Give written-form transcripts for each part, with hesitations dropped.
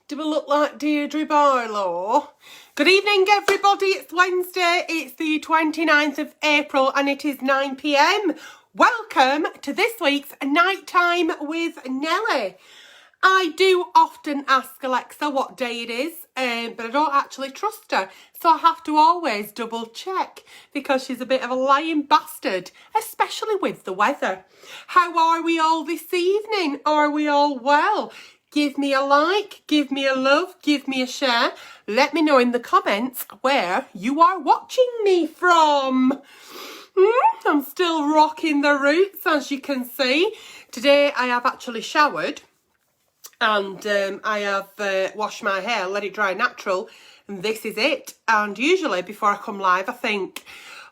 Do we look like Deirdre Barlow? Good evening, everybody. It's Wednesday. It's the 29th of April and it is 9 p.m. Welcome to this week's Night Time with Nelly. I do often ask Alexa what day it is, but I don't actually trust her. So I have to always double check because she's a bit of a lying bastard, especially with the weather. How are we all this evening? Are we all well? Give me a like, give me a love, give me a share. Let me know in the comments where you are watching me from. I'm still rocking the roots, as you can see. Today I have actually showered and I have washed my hair, let it dry natural, and this is it. And usually before I come live I think,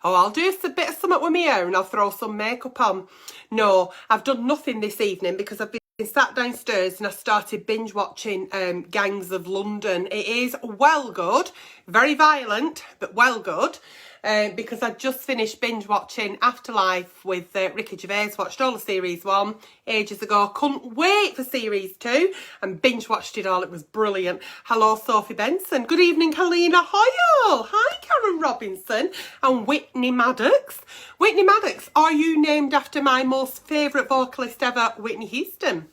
oh, I'll do a bit of something with my hair and I'll throw some makeup on. No, I've done nothing this evening because I've been sat downstairs and I started binge watching Gangs of London. It is well good, very violent, but well good. Because I just finished binge watching Afterlife with Ricky Gervais. Watched all of series 1 ages ago. Couldn't wait for series 2 and binge watched it all. It was brilliant. Hello, Sophie Benson. Good evening, Helena Hoyle. Hi, Karen Robinson and Whitney Maddox. Whitney Maddox, are you named after my most favourite vocalist ever, Whitney Houston?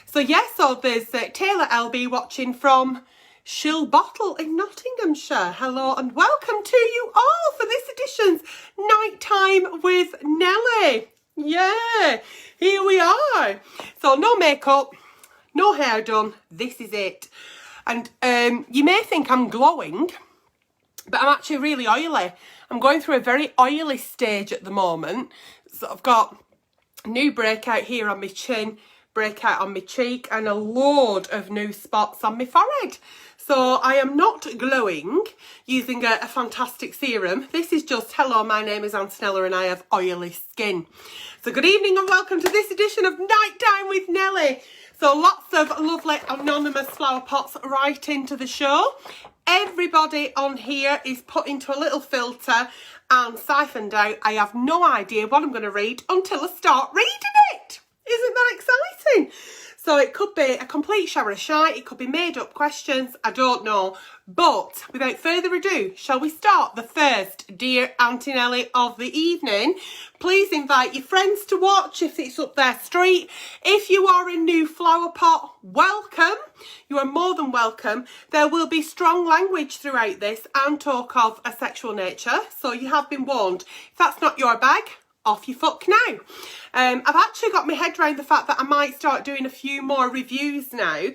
So yes, so there's Taylor LB watching from Shilbottle in Nottinghamshire. Hello and welcome to you all for this edition's Nighttime with Nelly. Yeah, here we are. So no makeup, no hair done. This is it. And you may think I'm glowing, but I'm actually really oily. I'm going through a very oily stage at the moment. So I've got a new breakout here on my chin, breakout on my cheek, and a load of new spots on my forehead. So I am not glowing using a fantastic serum. This is just, hello, my name is Antonella and I have oily skin. So good evening and welcome to this edition of Nighttime with Nelly. So lots of lovely anonymous flower pots right into the show. Everybody on here is put into a little filter and siphoned out. I have no idea what I'm going to read until I start reading it. Isn't that exciting? So it could be a complete shower of shite, it could be made up questions, I don't know. But without further ado, shall we start the first Dear Auntie Nelly of the evening? Please invite your friends to watch if it's up their street. If you are a new flower pot, welcome. You are more than welcome. There will be strong language throughout this and talk of a sexual nature, so you have been warned. If that's not your bag, off you fuck now. I've actually got my head around the fact that I might start doing a few more reviews now.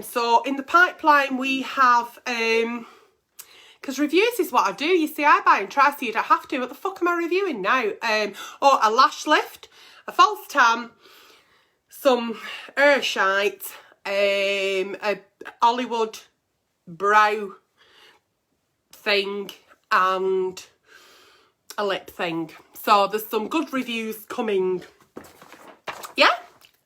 So in the pipeline we have, because reviews is what I do. You see, I buy and try so you don't have to. What the fuck am I reviewing now? Oh, a lash lift, a false tan, some shite, a Hollywood brow thing and a lip thing. So there's some good reviews coming. Yeah?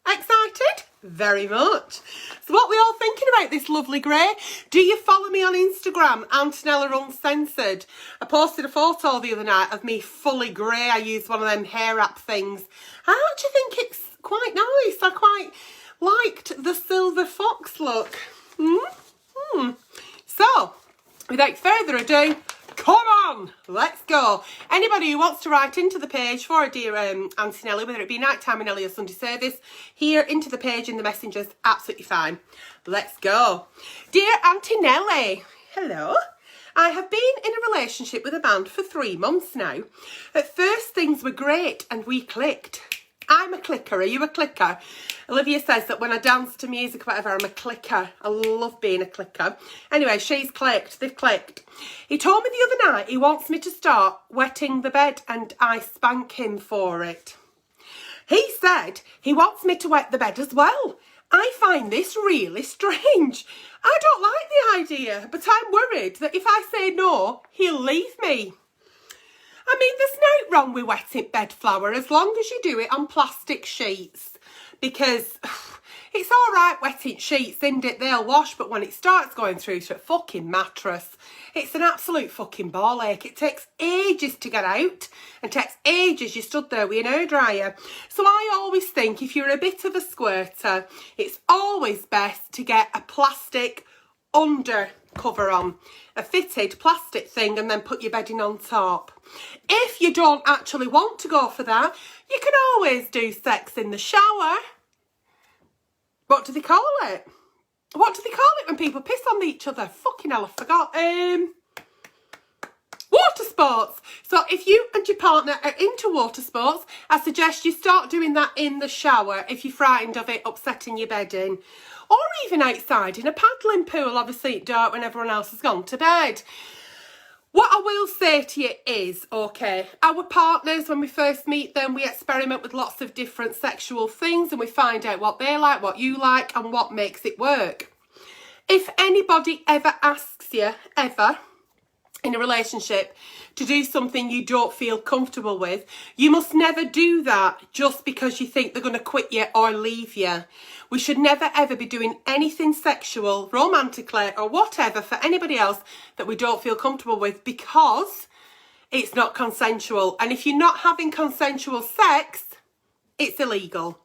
Excited? Very much. So what we all thinking about this lovely grey? Do you follow me on Instagram, Antonella Uncensored? I posted a photo the other night of me fully grey. I used one of them hair wrap things. I actually think it's quite nice. I quite liked the silver fox look. So, without further ado, come on, let's go. Anybody who wants to write into the page for a Dear Auntie Nelly, whether it be Nighttime with Nelly or Sunday service, here into the page in the messengers, absolutely fine. Let's go. Dear Auntie Nelly, hello. I have been in a relationship with a man for 3 months now. At first things were great and we clicked. I'm a clicker. Are you a clicker? Olivia says that when I dance to music or whatever, I'm a clicker. I love being a clicker. Anyway, she's clicked. They've clicked. He told me the other night he wants me to start wetting the bed and I spank him for it. He said he wants me to wet the bed as well. I find this really strange. I don't like the idea, but I'm worried that if I say no, he'll leave me. I mean, there's no wrong with wetting bed flour as long as you do it on plastic sheets. Because It's all right wetting sheets, isn't it? They'll wash, but when it starts going through to a fucking mattress, it's an absolute fucking ball ache. It takes ages to get out and takes ages you stood there with an hairdryer. So I always think if you're a bit of a squirter, it's always best to get a plastic under cover on, a fitted plastic thing, and then put your bedding on top. If you don't actually want to go for that, you can always do sex in the shower. What do they call it? What do they call it when people piss on each other? Fucking hell, I forgot. Water sports. So if you and your partner are into water sports, I suggest you start doing that in the shower if you're frightened of it upsetting your bedding. Or even outside in a paddling pool, obviously at dark when everyone else has gone to bed. What I will say to you is, okay, our partners, when we first meet them, we experiment with lots of different sexual things and we find out what they like, what you like, and what makes it work. If anybody ever asks you, ever, in a relationship, to do something you don't feel comfortable with, you must never do that just because you think they're going to quit you or leave you. We should never ever be doing anything sexual, romantically or whatever for anybody else that we don't feel comfortable with because it's not consensual. And if you're not having consensual sex, it's illegal.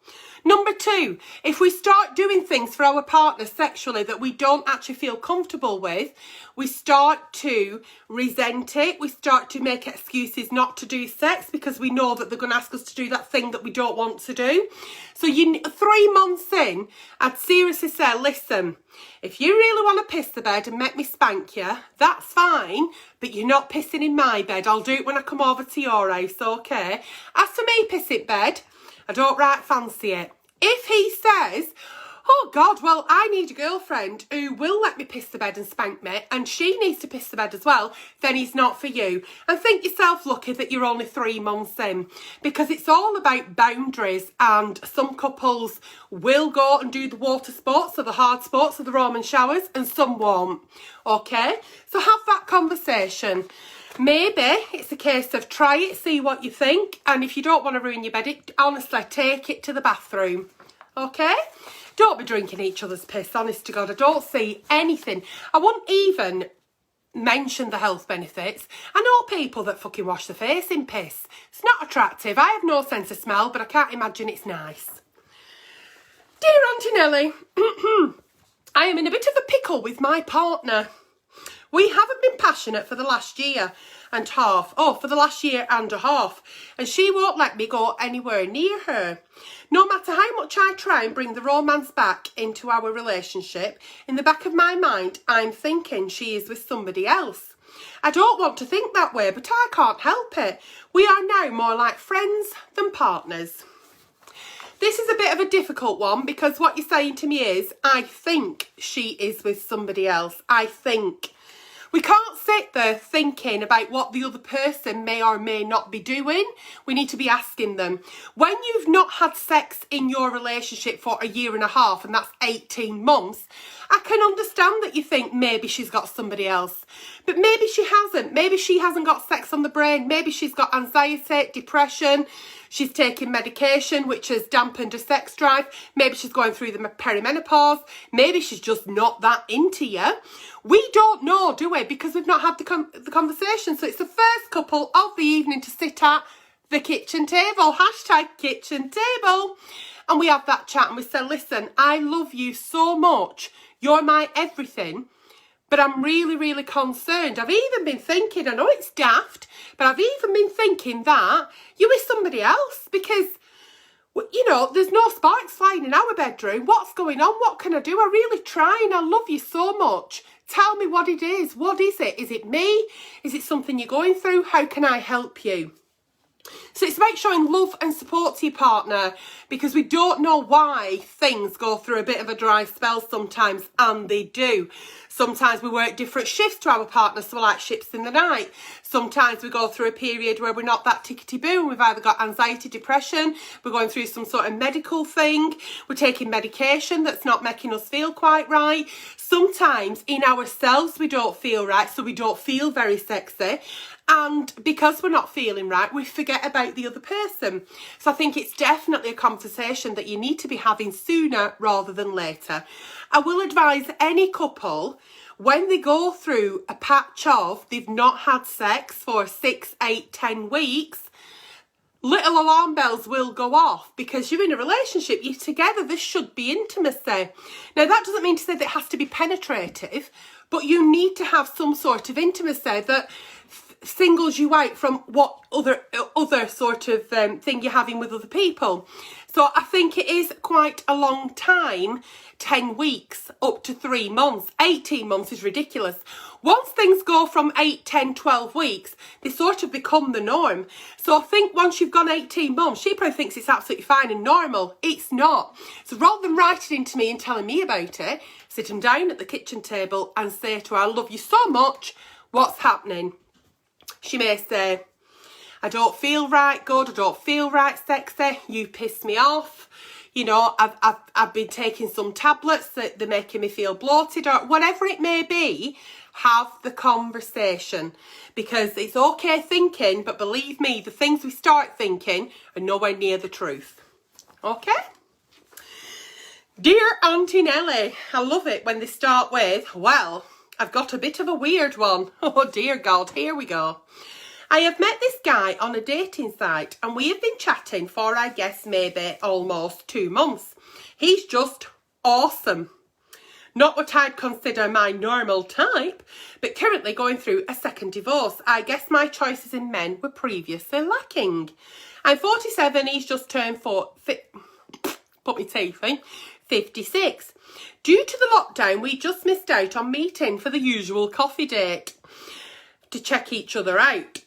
Number 2, if we start doing things for our partner sexually that we don't actually feel comfortable with, we start to resent it. We start to make excuses not to do sex because we know that they're going to ask us to do that thing that we don't want to do. So 3 months in, I'd seriously say, listen, if you really want to piss the bed and make me spank you, that's fine, but you're not pissing in my bed. I'll do it when I come over to your house, okay? As for me pissing bed, I don't right fancy it. If he says, oh God, well, I need a girlfriend who will let me piss the bed and spank me, and she needs to piss the bed as well, then he's not for you. And think yourself lucky that you're only 3 months in, because it's all about boundaries, and some couples will go and do the water sports or the hard sports or the Roman showers, and some won't. Okay? So have that conversation. Maybe it's a case of try it, see what you think, and if you don't want to ruin your bed, honestly, take it to the bathroom, okay? Don't be drinking each other's piss, honest to God. I don't see anything. I won't even mention the health benefits. I know people that fucking wash their face in piss. It's not attractive. I have no sense of smell, but I can't imagine it's nice. Dear Auntie Nelly, I am in a bit of a pickle with my partner. We haven't been passionate for the last year and a half. And she won't let me go anywhere near her. No matter how much I try and bring the romance back into our relationship, in the back of my mind, I'm thinking she is with somebody else. I don't want to think that way, but I can't help it. We are now more like friends than partners. This is a bit of a difficult one because what you're saying to me is, I think she is with somebody else. I think. We can't sit there thinking about what the other person may or may not be doing. We need to be asking them. When you've not had sex in your relationship for a year and a half, and that's 18 months, I can understand that you think maybe she's got somebody else. But maybe she hasn't. Maybe she hasn't got sex on the brain. Maybe she's got anxiety, depression. She's taking medication, which has dampened her sex drive. Maybe she's going through the perimenopause. Maybe she's just not that into you. We don't know, do we? Because we've not had the conversation. So it's the first couple of the evening to sit at the kitchen table. #kitchen table. And we have that chat and we say, listen, I love you so much. You're my everything. But I'm really, really concerned. I've even been thinking, I know it's daft, but I've even been thinking that you're with somebody else because, you know, there's no sparks flying in our bedroom. What's going on? What can I do? I really try and I love you so much. Tell me what it is. What is it? Is it me? Is it something you're going through? How can I help you? So it's about showing love and support to your partner because we don't know why things go through a bit of a dry spell sometimes, and they do. Sometimes we work different shifts to our partner, so we're like ships in the night. Sometimes we go through a period where we're not that tickety-boo. We've either got anxiety, depression, we're going through some sort of medical thing, we're taking medication that's not making us feel quite right. Sometimes in ourselves we don't feel right, so we don't feel very sexy. And because we're not feeling right, we forget about about the other person. So I think it's definitely a conversation that you need to be having sooner rather than later. I will advise any couple, when they go through a patch of they've not had sex for 6, 8, 10 weeks, little alarm bells will go off, because you're in a relationship, you're together, there should be intimacy. Now, that doesn't mean to say that it has to be penetrative, but you need to have some sort of intimacy that singles you out from what other sort of thing you're having with other people. So I think it is quite a long time, 10 weeks up to 3 months. 18 months is ridiculous. Once things go from 8, 10, 12 weeks, they sort of become the norm. So I think once you've gone 18 months, she probably thinks it's absolutely fine and normal. It's not. So rather than writing into me and telling me about it, sit them down at the kitchen table and say to her, I love you so much, what's happening? She may say, I don't feel right good, I don't feel right sexy, you piss me off, you know, I've been taking some tablets that they're making me feel bloated, or whatever it may be. Have the conversation, because it's okay thinking, but believe me, the things we start thinking are nowhere near the truth. Okay? Dear Auntie Nelly, I love it when they start with, well, I've got a bit of a weird one. Oh dear God, here we go. I have met this guy on a dating site and we have been chatting for, I guess, maybe almost 2 months. He's just awesome. Not what I'd consider my normal type, but currently going through a second divorce. I guess my choices in men were previously lacking. I'm 47, he's just turned put me teeth in, 56. Due to the lockdown, we just missed out on meeting for the usual coffee date to check each other out.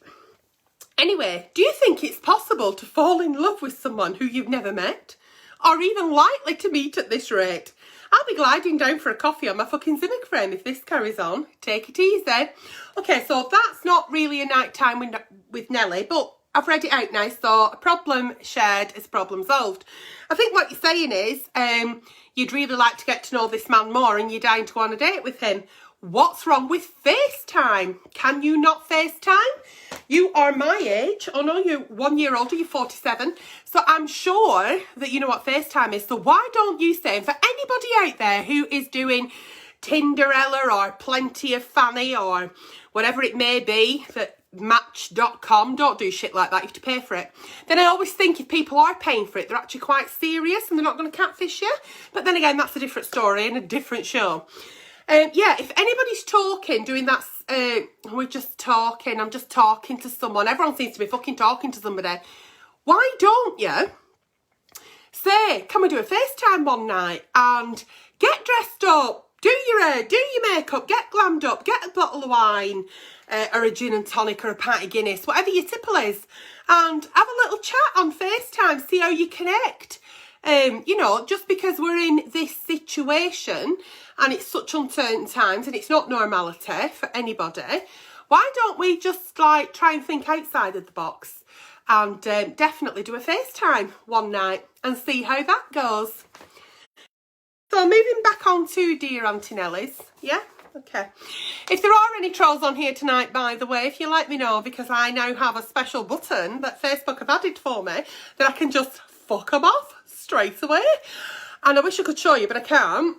Anyway, do you think it's possible to fall in love with someone who you've never met? Or even likely to meet at this rate? I'll be gliding down for a coffee on my fucking Zimmer frame if this carries on. Take it easy. Okay, so that's not really a night time with Nelly, but I've read it out now, so a problem shared is a problem solved. I think what you're saying is you'd really like to get to know this man more and you're dying to go on a date with him. What's wrong with FaceTime? Can you not FaceTime? You are my age. Oh no, you're 1 year older, you're 47. So I'm sure that you know what FaceTime is. So why don't you say, and for anybody out there who is doing Tinderella or Plenty of Fanny or whatever it may be, that Match.com, don't do shit like that, you have to pay for it. Then I always think if people are paying for it, they're actually quite serious and they're not going to catfish you. But then again, that's a different story and a different show. Yeah, if anybody's talking, doing that, we're just talking, I'm just talking to someone, everyone seems to be fucking talking to somebody. Why don't you say, can we do a FaceTime one night and get dressed up, do your hair, do your makeup, get glammed up, get a bottle of wine, or a gin and tonic or a pint of Guinness, whatever your tipple is, and have a little chat on FaceTime, see how you connect. You know, just because we're in this situation and it's such uncertain times and it's not normality for anybody, why don't we just like try and think outside of the box and definitely do a FaceTime one night and see how that goes. So moving back on to Dear Auntie Nelly's, yeah? Okay. If there are any trolls on here tonight, by the way, if you let me know, because I now have a special button that Facebook have added for me that I can just fuck them off straight away. And I wish I could show you, but I can't.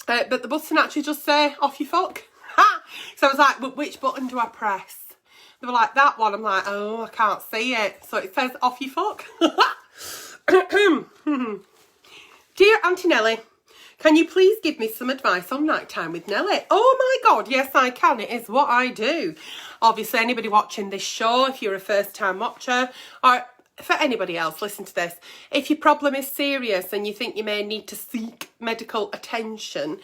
But the button actually just say, off you fuck. Ha! So I was like, which button do I press? They were like, that one. I'm like, oh, I can't see it. So it says, off you fuck. Dear Auntie Nelly, can you please give me some advice on nighttime with Nelly? Oh my God, yes I can. It is what I do. Obviously, anybody watching this show, if you're a first time watcher, or for anybody else, listen to this. If your problem is serious and you think you may need to seek medical attention,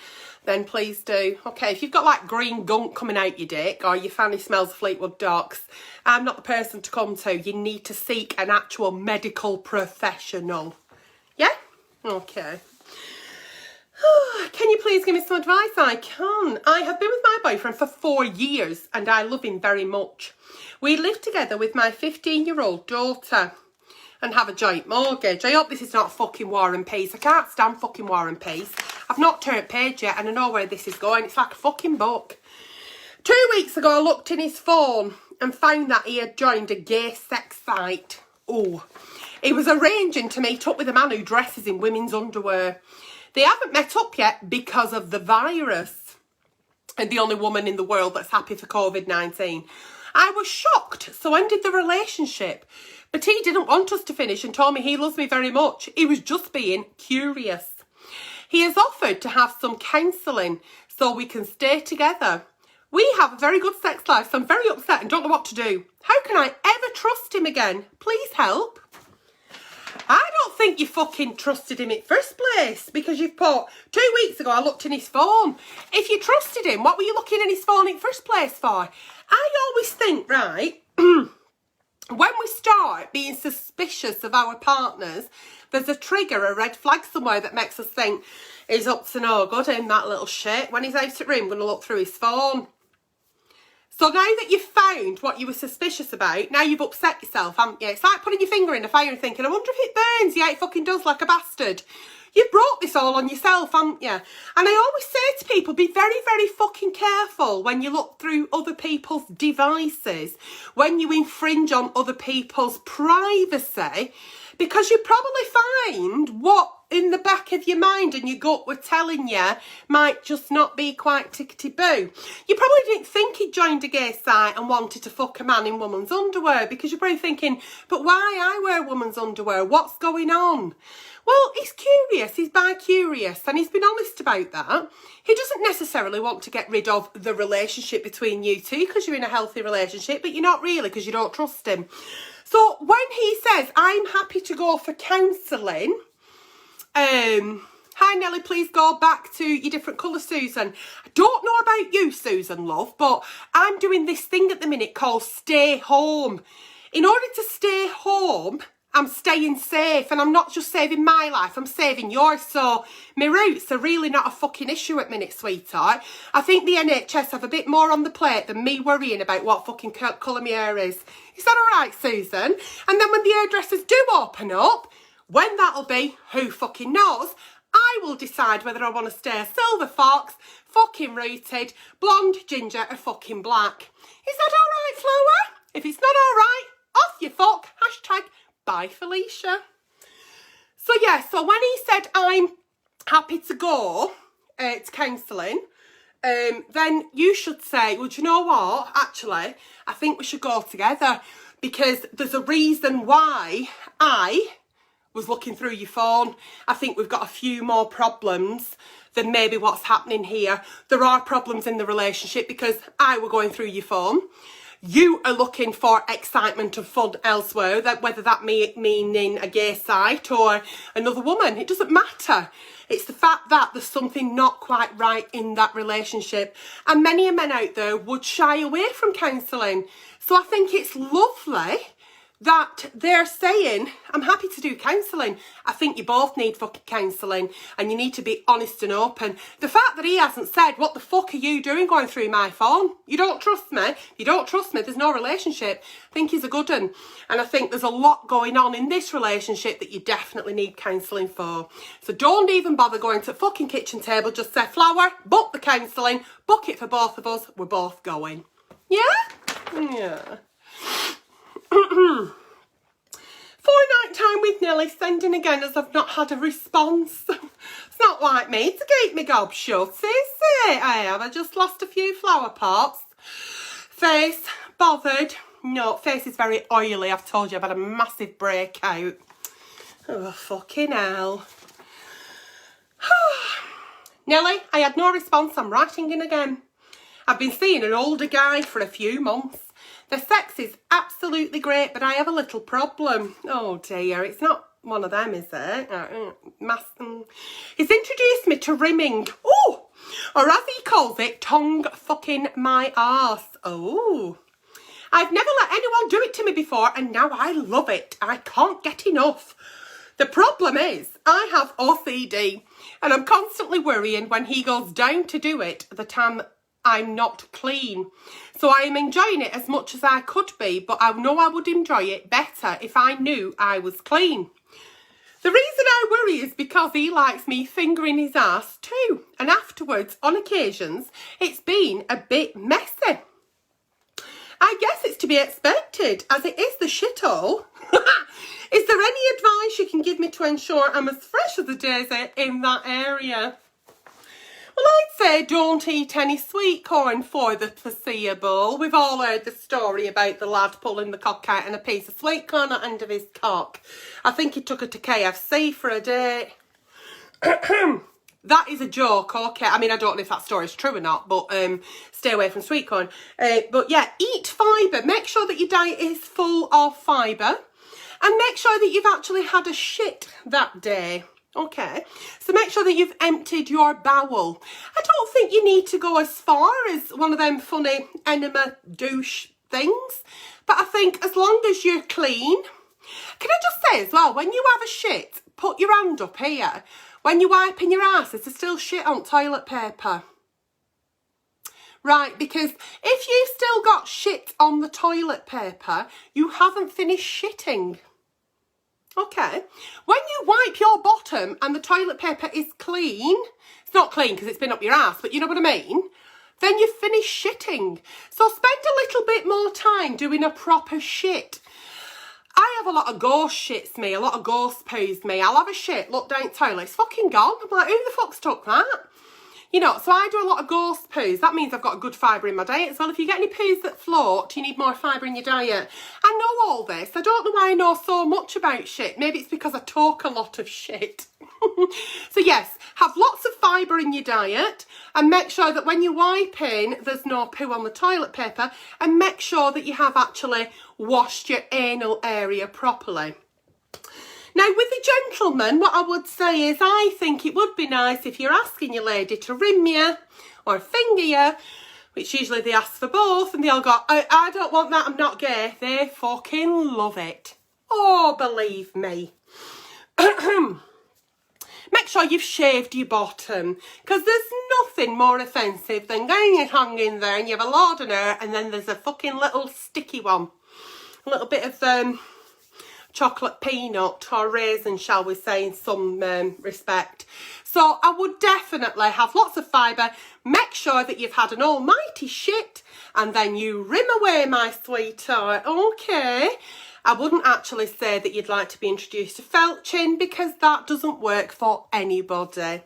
then please do. Okay, if you've got like green gunk coming out your dick or your fanny smells of Fleetwood Docks, I'm not the person to come to. You need to seek an actual medical professional. Yeah? Okay. Can you please give me some advice? I can. I have been with my boyfriend for 4 years and I love him very much. We live together with my 15-year-old daughter and have a joint mortgage. I hope this is not fucking War and Peace. I can't stand fucking War and Peace. I've not turned page yet and I know where this is going. It's like a fucking book. 2 weeks ago I looked in his phone and found that he had joined a gay sex site. Oh, he was arranging to meet up with a man who dresses in women's underwear. They haven't met up yet because of the virus. And the only woman in the world that's happy for COVID-19. I was shocked, so ended the relationship. But he didn't want us to finish and told me he loves me very much. He was just being curious. He has offered to have some counselling so we can stay together. We have a very good sex life, so I'm very upset and don't know what to do. How can I ever trust him again? Please help. I don't think you fucking trusted him in first place, because you've put 2 weeks ago I looked in his phone. If you trusted him, what were you looking in his phone in first place for? I always think, right, when we start being suspicious of our partners, there's a trigger, a red flag somewhere that makes us think he's up to no good in that little shit. When he's out of the room, I'm going to look through his phone. So now that you've found what you were suspicious about, now you've upset yourself, haven't you? It's like putting your finger in the fire and thinking, I wonder if it burns. Yeah, it fucking does, like a bastard. You've brought this all on yourself, haven't you? And I always say to people, be very, very fucking careful when you look through other people's devices, when you infringe on other people's privacy, because you probably find what in the back of your mind and your gut were telling you might just not be quite tickety-boo. You probably didn't think he'd joined a gay site and wanted to fuck a man in woman's underwear, because you're probably thinking, but why I wear woman's underwear? What's going on? Well, he's curious, he's bi-curious, and he's been honest about that. He doesn't necessarily want to get rid of the relationship between you two because you're in a healthy relationship, but you're not really because you don't trust him. So when he says, I'm happy to go for counselling, hi Nelly, please go back to your different colour, Susan. I don't know about you, Susan, love, but I'm doing this thing at the minute called stay home. In order to stay home, I'm staying safe, and I'm not just saving my life, I'm saving yours. So my roots are really not a fucking issue at minute, sweetheart. I think the NHS have a bit more on the plate than me worrying about what fucking colour my hair is. Is that all right, Susan? And then when the hairdressers do open up, when that'll be, who fucking knows, I will decide whether I want to stay a silver fox, fucking rooted, blonde, ginger, or fucking black. Is that all right, Flower? If it's not all right, off you fuck. Hashtag bye, Felicia. So yeah, so when he said I'm happy to go to counselling, then you should say, well, do you know what? Actually, I think we should go together, because there's a reason why I was looking through your phone. I think we've got a few more problems than maybe what's happening here. There are problems in the relationship because I were going through your phone. You are looking for excitement and fun elsewhere, that whether that meaning a gay site or another woman, it doesn't matter. It's the fact that there's something not quite right in that relationship. And many men out there would shy away from counselling. So I think it's lovely that they're saying, I'm happy to do counselling. I think you both need fucking counselling, and you need to be honest and open. The fact that he hasn't said, what the fuck are you doing going through my phone? You don't trust me. If you don't trust me, there's no relationship. I think he's a good one. And I think there's a lot going on in this relationship that you definitely need counselling for. So don't even bother going to the fucking kitchen table. Just say, Flower, book the counselling, book it for both of us. We're both going. Yeah? Yeah. Fortnight time with Nelly, sending again as I've not had a response. It's not like me to keep my gob shut, is it? I have. I just lost a few flower pots. Face, bothered. No, face is very oily. I've told you I've had a massive breakout. Oh, fucking hell. Nelly, I had no response. I'm writing in again. I've been seeing an older guy for a few months. The sex is absolutely great, but I have a little problem. Oh dear, it's not one of them, is it? He's introduced me to rimming. Oh, or as he calls it, tongue fucking my arse. Oh, I've never let anyone do it to me before, and now I love it. I can't get enough. The problem is, I have OCD, and I'm constantly worrying when he goes down to do it that I'm not clean. So I am enjoying it as much as I could be, but I know I would enjoy it better if I knew I was clean. The reason I worry is because he likes me fingering his ass too, and afterwards, on occasions, it's been a bit messy. I guess it's to be expected, as it is the shithole. Is there any advice you can give me to ensure I'm as fresh as a daisy in that area? Well, I'd say don't eat any sweet corn for the foreseeable. We've all heard the story about the lad pulling the cock out and a piece of sweet corn at the end of his cock. I think he took her to KFC for a date. That is a joke, okay? I mean, I don't know if that story's true or not, but stay away from sweet corn. But yeah, eat fibre. Make sure that your diet is full of fibre. And make sure that you've actually had a shit that day. Okay, so make sure that you've emptied your bowel. I don't think you need to go as far as one of them funny enema douche things, but I think as long as you're clean. Can I just say as well, when you have a shit, put your hand up here. When you're wiping your ass, is there still shit on toilet paper? Right, because if you've still got shit on the toilet paper, you haven't finished shitting. Okay, when you wipe your bottom and the toilet paper is clean, it's not clean because it's been up your ass, but you know what I mean, then you've finished shitting. So spend a little bit more time doing a proper shit. I have a lot of ghost shits, me, a lot of ghost poos, me. I'll have a shit, look down the toilet, it's fucking gone. I'm like, who the fuck's took that? You know, so I do a lot of ghost poos. That means I've got a good fibre in my diet as well. If you get any poos that float, you need more fibre in your diet. I know all this. I don't know why I know so much about shit. Maybe it's because I talk a lot of shit. So yes, have lots of fibre in your diet and make sure that when you're wiping, there's no poo on the toilet paper, and make sure that you have actually washed your anal area properly. Now, with the gentleman, what I would say is I think it would be nice if you're asking your lady to rim you or finger you, which usually they ask for both, and they all go, I don't want that, I'm not gay. They fucking love it. Oh, believe me. Make sure you've shaved your bottom, because there's nothing more offensive than getting your tongue in there and you have a load of hair and then there's a fucking little sticky one. A little bit of chocolate peanut or raisin, shall we say, in some respect. So I would definitely have lots of fibre. Make sure that you've had an almighty shit and then you rim away, my sweetheart. Okay. I wouldn't actually say that you'd like to be introduced to felching, because that doesn't work for anybody.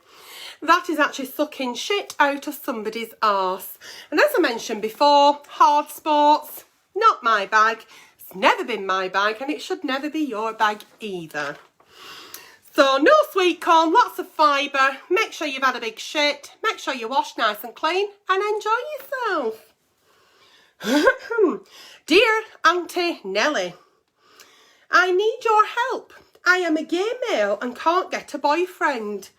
That is actually sucking shit out of somebody's arse. And as I mentioned before, hard sports, not my bag. It's never been my bag, and it should never be your bag either. So no sweet corn, lots of fibre. Make sure you've had a big shit. Make sure you wash nice and clean and enjoy yourself. Dear Auntie Nelly, I need your help. I am a gay male and can't get a boyfriend.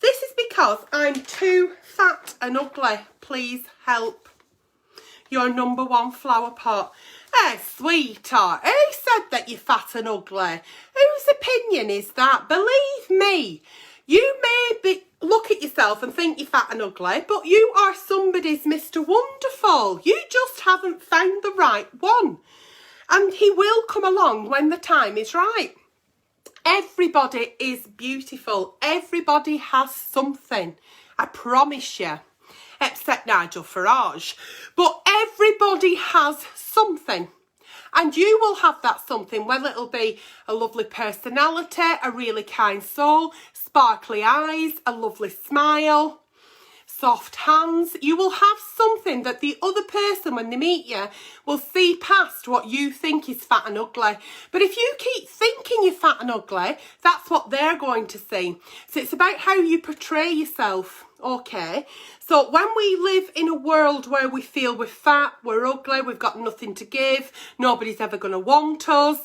This is because I'm too fat and ugly. Please help. Your number one flower pot. Hey, sweetheart, who said that you're fat and ugly? Whose opinion is that? Believe me, you may look at yourself and think you're fat and ugly, but you are somebody's Mr. Wonderful. You just haven't found the right one. And he will come along when the time is right. Everybody is beautiful. Everybody has something. I promise you. Except Nigel Farage. But everybody has something. And you will have that something, whether it'll be a lovely personality, a really kind soul, sparkly eyes, a lovely smile, soft hands. You will have something that the other person, when they meet you, will see past what you think is fat and ugly. But if you keep thinking you're fat and ugly, that's what they're going to see. So it's about how you portray yourself, okay? So when we live in a world where we feel we're fat, we're ugly, we've got nothing to give, nobody's ever going to want us,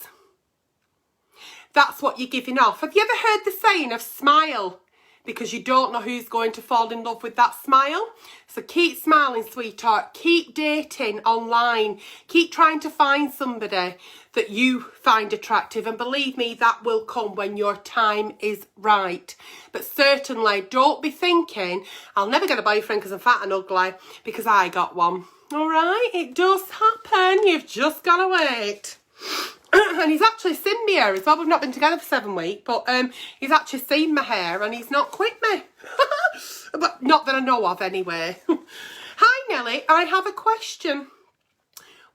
that's what you're giving off. Have you ever heard the saying of smile? Because you don't know who's going to fall in love with that smile. So keep smiling, sweetheart. Keep dating online. Keep trying to find somebody that you find attractive. And believe me, that will come when your time is right. But certainly don't be thinking, I'll never get a boyfriend because I'm fat and ugly, because I got one. All right? It does happen. You've just got to wait. And he's actually seen me hair as well. We've not been together for 7 weeks, but he's actually seen my hair and he's not quit me. But not that I know of anyway. Hi Nelly, I have a question.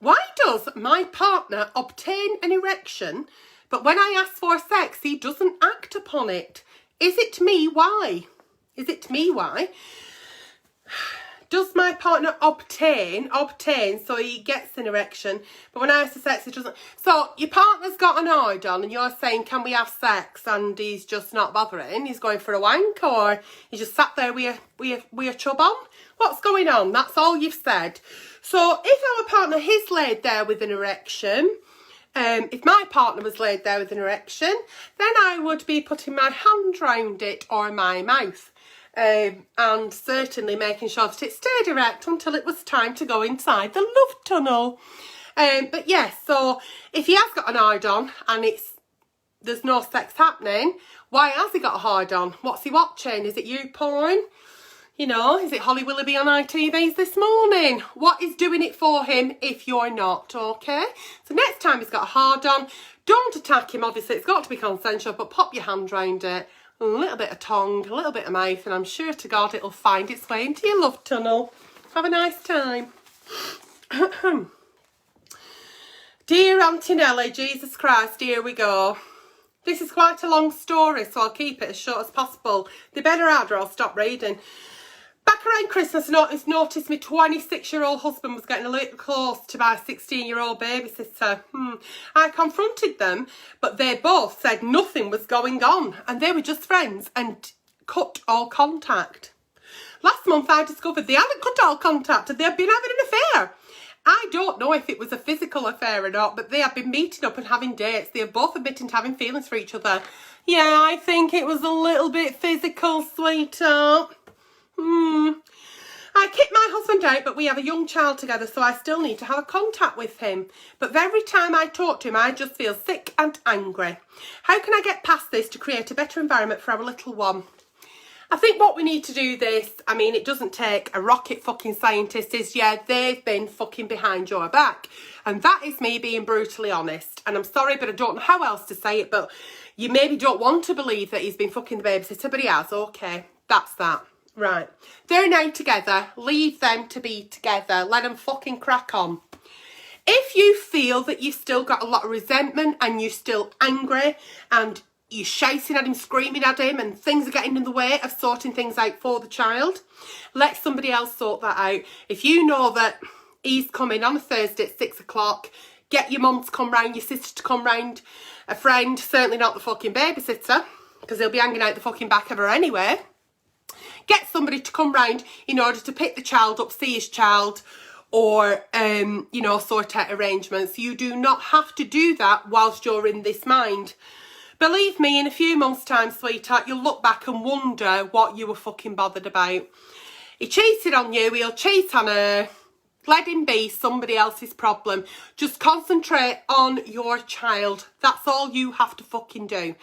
Why does my partner obtain an erection, but when I ask for sex, he doesn't act upon it? Is it me? Why? Is it me? Why? Does my partner obtain, so he gets an erection, but when I ask for sex, he doesn't? So your partner's got an ord on and you're saying, can we have sex? And he's just not bothering. He's going for a wank, or he just sat there with a chub on. What's going on? That's all you've said. So if our partner is laid there with an erection, if my partner was laid there with an erection, then I would be putting my hand round it or my mouth. And certainly making sure that it stayed erect until it was time to go inside the love tunnel. But yes, so if he has got an hard on and there's no sex happening, why has he got a hard on? What's he watching? Is it you porn? You know, is it Holly Willoughby on ITV's this morning? What is doing it for him if you're not, okay? So next time he's got a hard on, don't attack him, obviously. It's got to be consensual, but pop your hand round it. A little bit of tongue, a little bit of mouth, and I'm sure to God it'll find its way into your love tunnel. Have a nice time. Dear Auntie Nelly, Jesus Christ, here we go. This is quite a long story, so I'll keep it as short as possible. The better add or I'll stop reading. Back around Christmas, I noticed my 26-year-old husband was getting a little close to my 16-year-old babysitter. I confronted them, but they both said nothing was going on and they were just friends and cut all contact. Last month I discovered they hadn't cut all contact and they had been having an affair. I don't know if it was a physical affair or not, but they had been meeting up and having dates. They are both admitting to having feelings for each other. Yeah, I think it was a little bit physical, sweetheart. I kicked my husband out, but we have a young child together, so I still need to have a contact with him. But every time I talk to him, I just feel sick and angry. How can I get past this to create a better environment for our little one? I think what we need to do this, I mean, it doesn't take a rocket fucking scientist, is, yeah, they've been fucking behind your back. And that is me being brutally honest. And I'm sorry, but I don't know how else to say it, but you maybe don't want to believe that he's been fucking the babysitter, but he has. Okay, that's that. Right, they're now together. Leave them to be together. Let them fucking crack on. If you feel that you've still got a lot of resentment and you're still angry and you're shouting at him, screaming at him, and things are getting in the way of sorting things out for the child, let somebody else sort that out. If you know that he's coming on a Thursday at 6 o'clock, get your mum to come round, your sister to come round, a friend, certainly not the fucking babysitter, because he'll be hanging out the fucking back of her anyway. Get somebody to come round in order to pick the child up, see his child, or, you know, sort out arrangements. You do not have to do that whilst you're in this mind. Believe me, in a few months' time, sweetheart, you'll look back and wonder what you were fucking bothered about. He cheated on you, he'll cheat on her. Let him be somebody else's problem. Just concentrate on your child. That's all you have to fucking do.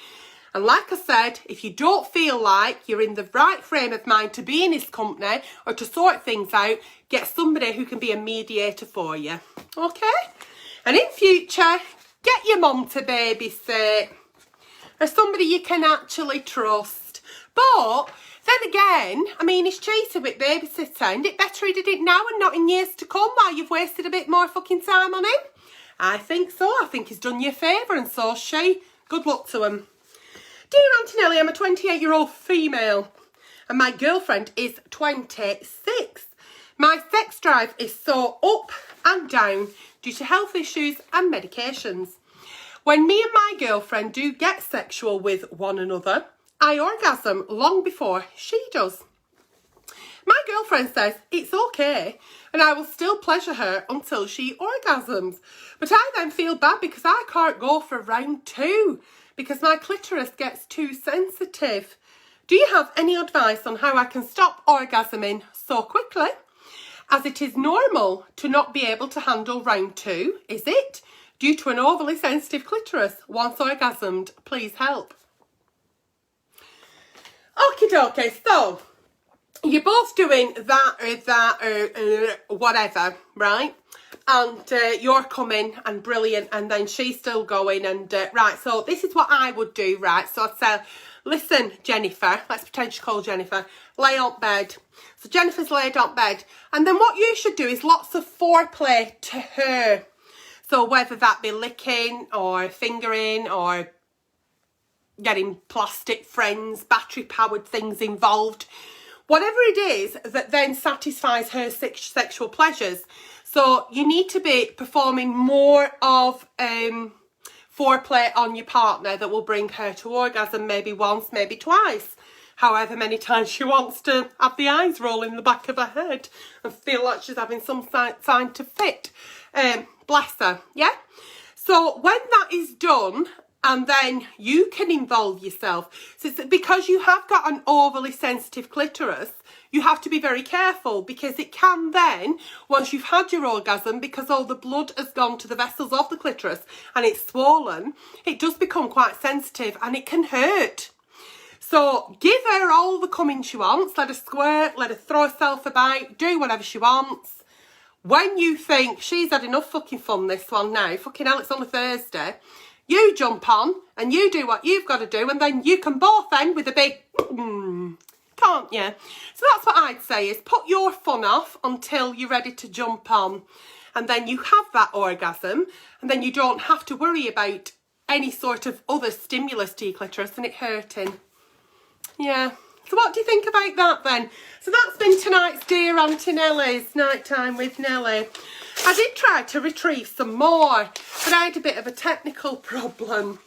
And like I said, if you don't feel like you're in the right frame of mind to be in his company or to sort things out, get somebody who can be a mediator for you. Okay? And in future, get your mum to babysit or somebody you can actually trust. But then again, I mean, he's cheated with babysitter. Isn't it better he did it now and not in years to come while you've wasted a bit more fucking time on him? I think so. I think he's done you a favour, and so's she. Good luck to him. Dear Auntie Nelly, I'm a 28-year-old female and my girlfriend is 26. My sex drive is so up and down due to health issues and medications. When me and my girlfriend do get sexual with one another, I orgasm long before she does. My girlfriend says it's okay and I will still pleasure her until she orgasms. But I then feel bad because I can't go for round 2. Because my clitoris gets too sensitive. Do you have any advice on how I can stop orgasming so quickly? As it is normal to not be able to handle round 2, is it? Due to an overly sensitive clitoris once orgasmed, please help. Okie dokie, so you're both doing that or whatever, right? And you're coming and brilliant, and then she's still going, and right, so this is what I would do, right? So I'd say, listen, Jennifer, let's pretend she's called Jennifer, lay on bed. So Jennifer's laid on bed, and then what you should do is lots of foreplay to her, So whether that be licking or fingering or getting plastic friends, battery powered things involved, whatever it is that then satisfies her sexual pleasures. So you need to be performing more of foreplay on your partner that will bring her to orgasm, maybe once, maybe twice. However many times she wants to have the eyes roll in the back of her head and feel like she's having some sign to fit. Bless her, yeah? So when that is done, and then you can involve yourself. So it's because you have got an overly sensitive clitoris, you have to be very careful, because it can then, once you've had your orgasm, because all the blood has gone to the vessels of the clitoris and it's swollen, it does become quite sensitive and it can hurt. So give her all the coming she wants, let her squirt, let her throw herself about, do whatever she wants. When you think she's had enough fucking fun this one now, fucking hell, it's on a Thursday, you jump on and you do what you've got to do, and then you can both end with a big can't you? So that's what I'd say, is put your fun off until you're ready to jump on, and then you have that orgasm, and then you don't have to worry about any sort of other stimulus to your clitoris and it hurting. Yeah. So what do you think about that then? So that's been tonight's Dear Auntie Nelly's Nighttime with Nelly. I did try to retrieve some more, but I had a bit of a technical problem.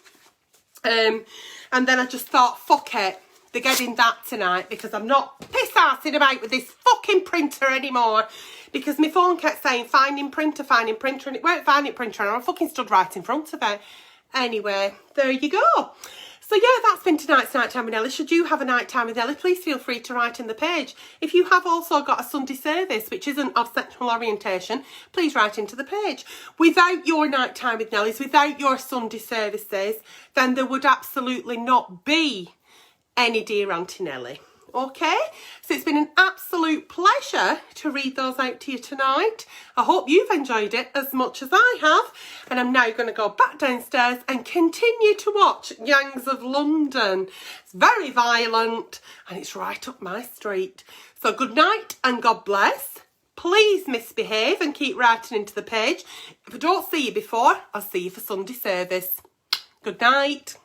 And then I just thought, fuck it, they're getting that tonight, because I'm not piss-arsing about with this fucking printer anymore, because my phone kept saying finding printer, and it weren't finding printer, and I fucking stood right in front of it. Anyway, there you go. So yeah, that's been tonight's Nighttime with Nelly. Should you have a nighttime with Nelly, please feel free to write in the page. If you have also got a Sunday service which isn't of sexual orientation, please write into the page. Without your Nighttime with Nelly's, without your Sunday services, then there would absolutely not be any Dear Auntie Nelly. Okay, so it's been an absolute pleasure to read those out to you tonight. I hope you've enjoyed it as much as I have, and I'm now going to go back downstairs and continue to watch Gangs of London. It's very violent and it's right up my street. So good night and God bless. Please misbehave and keep writing into the page. If I don't see you before, I'll see you for Sunday service. Good night.